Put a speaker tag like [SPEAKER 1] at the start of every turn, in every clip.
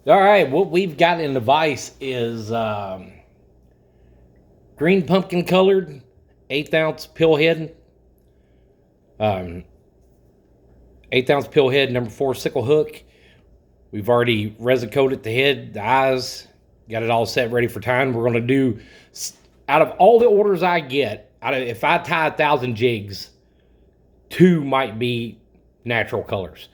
[SPEAKER 1] All right, what we've got in the vise is green pumpkin colored 1/8 ounce pill head, um, 1/8 ounce pill head, number 4 sickle hook. We've already resin coated the head, the eyes, got it all set ready for time. We're going to do, out of all the orders I get, if I tie 1,000 jigs, 2 might be natural colors.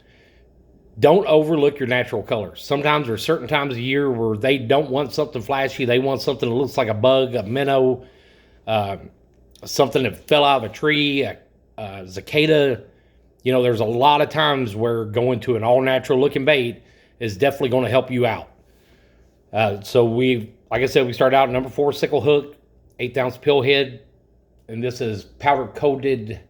[SPEAKER 1] Don't overlook your natural colors. Sometimes there's certain times of year where they don't want something flashy. They want something that looks like a bug, a minnow, uh, something that fell out of a tree, a cicada. You know, there's a lot of times where going to an all natural looking bait is definitely going to help you out. So like I said, we started out number 4 sickle hook, 1/8 ounce pill head, and this is powder coated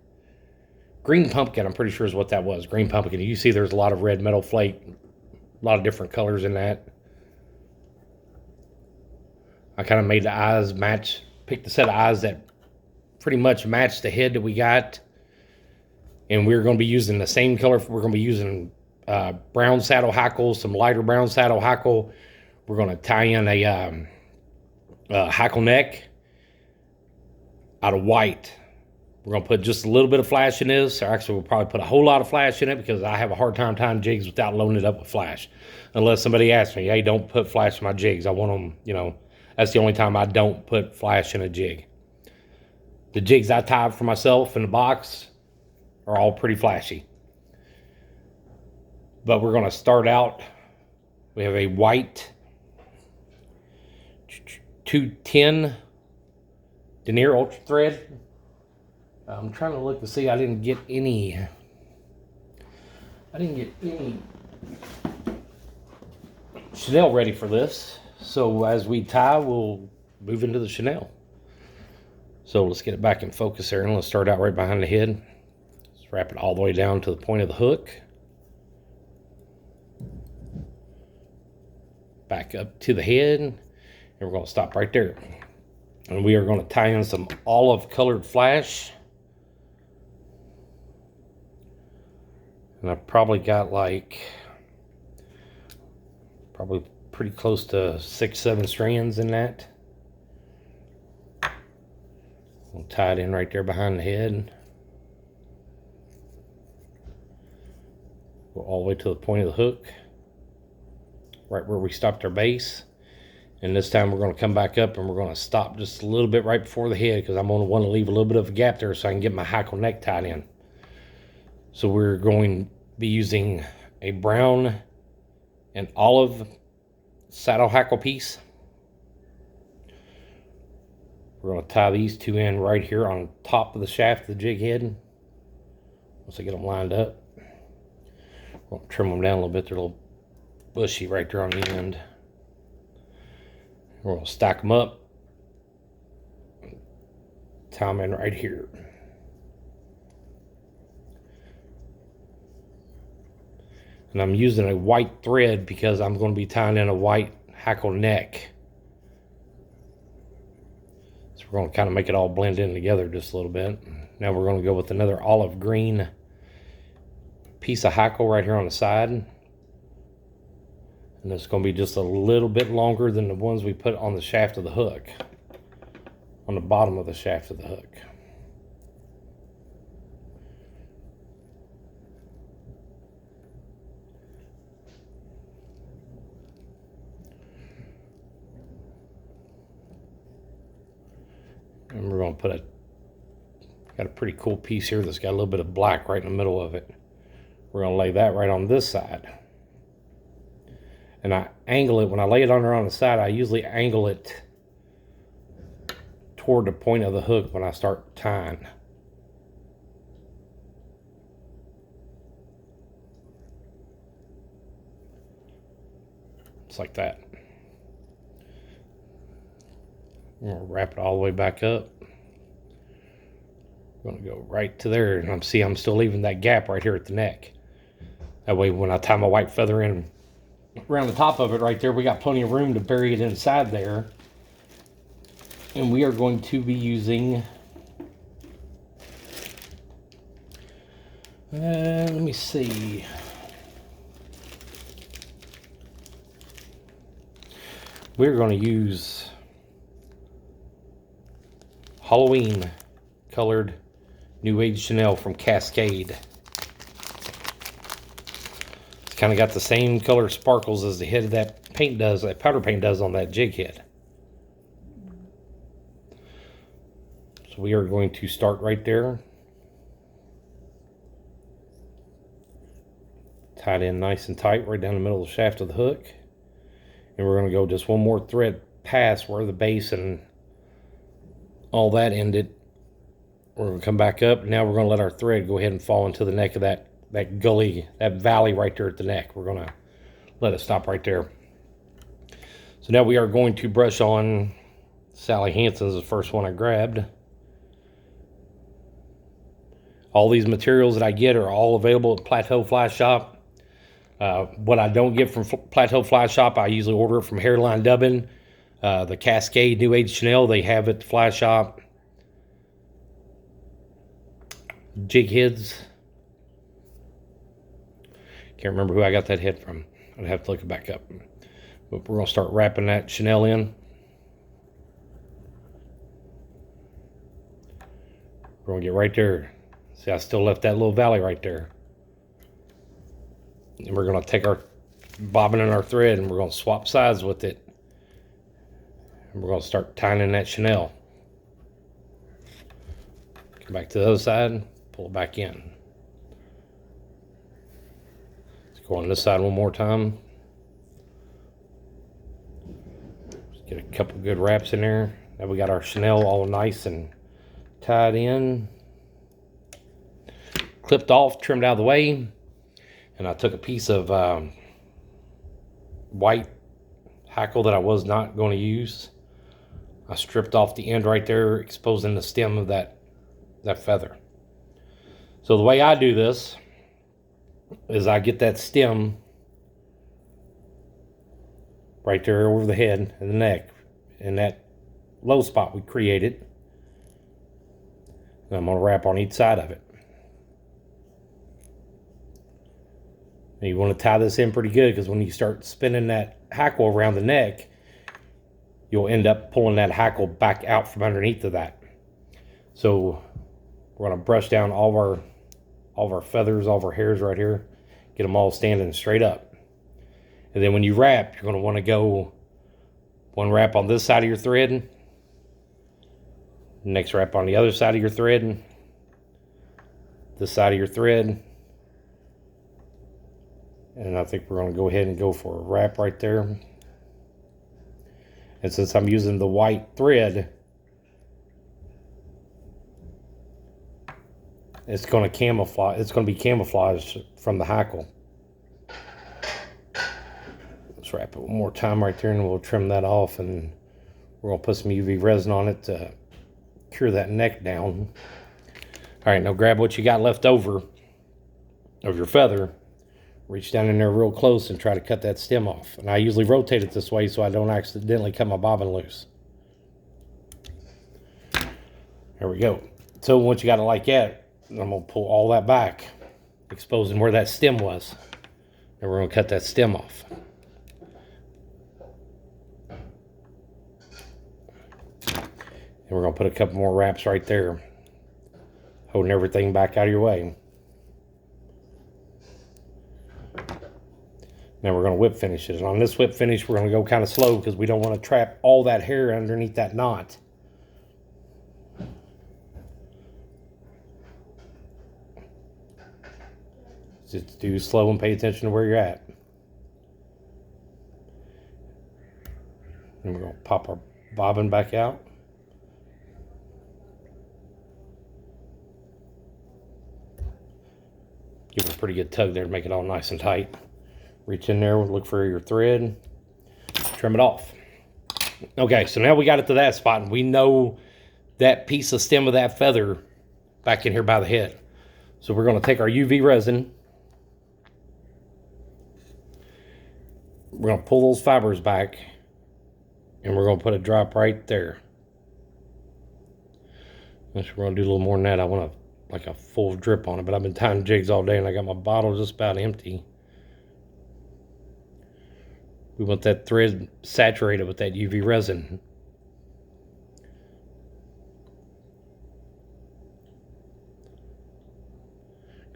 [SPEAKER 1] green pumpkin. I'm pretty sure is what that was. Green pumpkin. You see there's a lot of red metal flake, a lot of different colors in that. I kind of made the eyes match, picked a set of eyes that pretty much match the head that we got. And we're going to be using the same color. We're going to be using brown saddle hackle, some lighter brown saddle hackle. We're going to tie in a hackle neck out of white. We're going to put just a little bit of flash in this. Or actually, we'll probably put a whole lot of flash in it because I have a hard time tying jigs without loading it up with flash. Unless somebody asks me, hey, don't put flash in my jigs. I want them, you know, that's the only time I don't put flash in a jig. The jigs I tie for myself in the box are all pretty flashy. But we're going to start out. We have a white 210 denier ultra thread. I'm trying to look to see. I didn't get any chenille ready for this. So as we tie, we'll move into the chenille. So let's get it back in focus there, and let's start out right behind the head. Let's wrap it all the way down to the point of the hook. Back up to the head, and we're going to stop right there. And we are going to tie in some olive colored flash. And I've probably got probably pretty close to 6-7 strands in that. We'll tie it in right there behind the head. Go all the way to the point of the hook, right where we stopped our base. And this time we're going to come back up and we're going to stop just a little bit right before the head because I'm going to want to leave a little bit of a gap there so I can get my hackle neck tied in. So we're going to be using a brown and olive saddle hackle piece. We're going to tie these 2 in right here on top of the shaft of the jig head. Once I get them lined up, we'll trim them down a little bit. They're a little bushy right there on the end. We're going to stack them up, tie them in right here. And I'm using a white thread because I'm going to be tying in a white hackle neck. So we're going to kind of make it all blend in together just a little bit. Now we're going to go with another olive green piece of hackle right here on the side. And it's going to be just a little bit longer than the ones we put on the shaft of the hook, on the bottom of the shaft of the hook. And we're going to got a pretty cool piece here that's got a little bit of black right in the middle of it. We're going to lay that right on this side. And I angle it, when I lay it on there on the side, I usually angle it toward the point of the hook when I start tying. It's like that. I'm going to wrap it all the way back up. I'm going to go right to there, and I'm still leaving that gap right here at the neck. That way when I tie my white feather in around the top of it right there, we got plenty of room to bury it inside there. And we are going to be using let me see. we're going to use Halloween colored New Age Chanel from Cascade. It's kind of got the same color sparkles as the head of that paint does, that powder paint does on that jig head. So we are going to start right there. Tie it in nice and tight right down the middle of the shaft of the hook. And we're going to go just one more thread past where the base and all that ended. We're going to come back up. Now we're going to let our thread go ahead and fall into the neck of that gully, that valley right there at the neck. We're going to let it stop right there. So now we are going to brush on Sally Hansen's, the first one I grabbed. All these materials that I get are all available at Plateau Fly Shop. What I don't get from Plateau Fly Shop, I usually order it from Hairline Dubbin. The Cascade New Age Chanel, they have at the Fly Shop. Jig heads. Can't remember who I got that head from. I'd have to look it back up. But we're going to start wrapping that Chanel in. We're going to get right there. See, I still left that little valley right there. And we're going to take our bobbin and our thread and we're going to swap sides with it. And we're going to start tying in that Chanel. Come back to the other side, pull it back in. Let's go on this side one more time. Just get a couple good wraps in there. Now we got our Chanel all nice and tied in. Clipped off, trimmed out of the way. And I took a piece of white Hackle that I was not going to use. I stripped off the end right there, exposing the stem of that feather. So the way I do this is I get that stem right there over the head and the neck, and that low spot we created. And I'm going to wrap on each side of it. And you want to tie this in pretty good, because when you start spinning that Hackle around the neck, you'll end up pulling that Hackle back out from underneath of that. So we're going to brush down all of our feathers, all of our hairs right here, get them all standing straight up. And then when you wrap, you're going to want to go one wrap on this side of your thread, next wrap on the other side of your thread, this side of your thread. And I think we're going to go ahead and go for a wrap right there. And since I'm using the white thread, it's going to camouflage. It's going to be camouflaged from the Hackle. Let's wrap it one more time right there, and we'll trim that off. And we're going to put some UV resin on it to cure that neck down. All right, now grab what you got left over of your feather. Reach down in there real close and try to cut that stem off. And I usually rotate it this way so I don't accidentally cut my bobbin loose. There we go. So once you got it like that, I'm going to pull all that back, exposing where that stem was. And we're going to cut that stem off. And we're going to put a couple more wraps right there, holding everything back out of your way. Now we're going to whip finish it. And on this whip finish, we're going to go kind of slow because we don't want to trap all that hair underneath that knot. Just do slow and pay attention to where you're at. And we're going to pop our bobbin back out. Give it a pretty good tug there to make it all nice and tight. Reach in there, look for your thread, trim it off. Okay, so now we got it to that spot, and we know that piece of stem of that feather back in here by the head. So we're going to take our UV resin. We're going to pull those fibers back, and we're going to put a drop right there. We're going to do a little more than that. I want like a full drip on it, but I've been tying jigs all day, and I got my bottle just about empty. We want that thread saturated with that UV resin.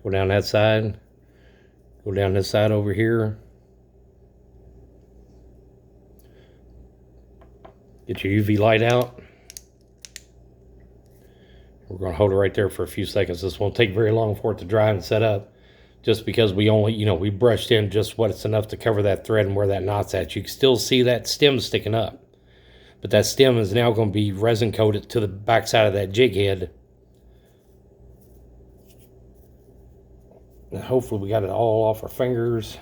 [SPEAKER 1] Go down that side. Go down this side over here. Get your UV light out. We're going to hold it right there for a few seconds. This won't take very long for it to dry and set up. Just because we only, we brushed in just what's enough to cover that thread and where that knot's at. You can still see that stem sticking up. But that stem is now going to be resin coated to the back side of that jig head. And hopefully we got it all off our fingers.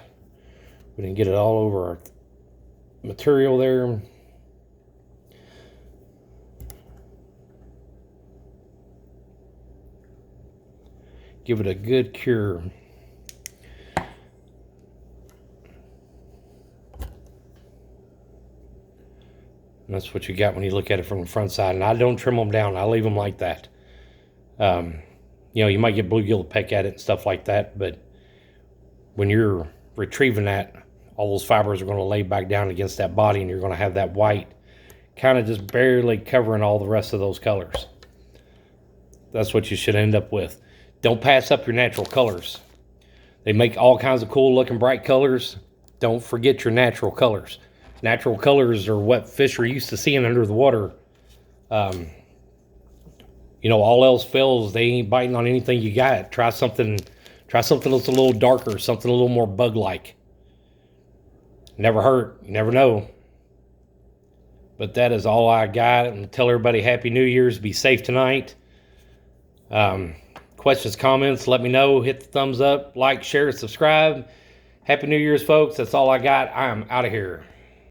[SPEAKER 1] We didn't get it all over our material there. Give it a good cure. And that's what you got when you look at it from the front side. And I don't trim them down. I leave them like that. You might get bluegill to peck at it and stuff like that, but when you're retrieving that, all those fibers are going to lay back down against that body, and you're going to have that white kind of just barely covering all the rest of those colors. That's what you should end up with. Don't pass up your natural colors. They make all kinds of cool looking bright colors. Don't forget your natural colors. Natural colors are what fish are used to seeing under the water. All else fails, they ain't biting on anything you got. Try something that's a little darker, something a little more bug-like. Never hurt, you never know. But that is all I got. And tell everybody Happy New Year's. Be safe tonight. Questions, comments, let me know. Hit the thumbs up, like, share, subscribe. Happy New Year's, folks. That's all I got. I'm out of here.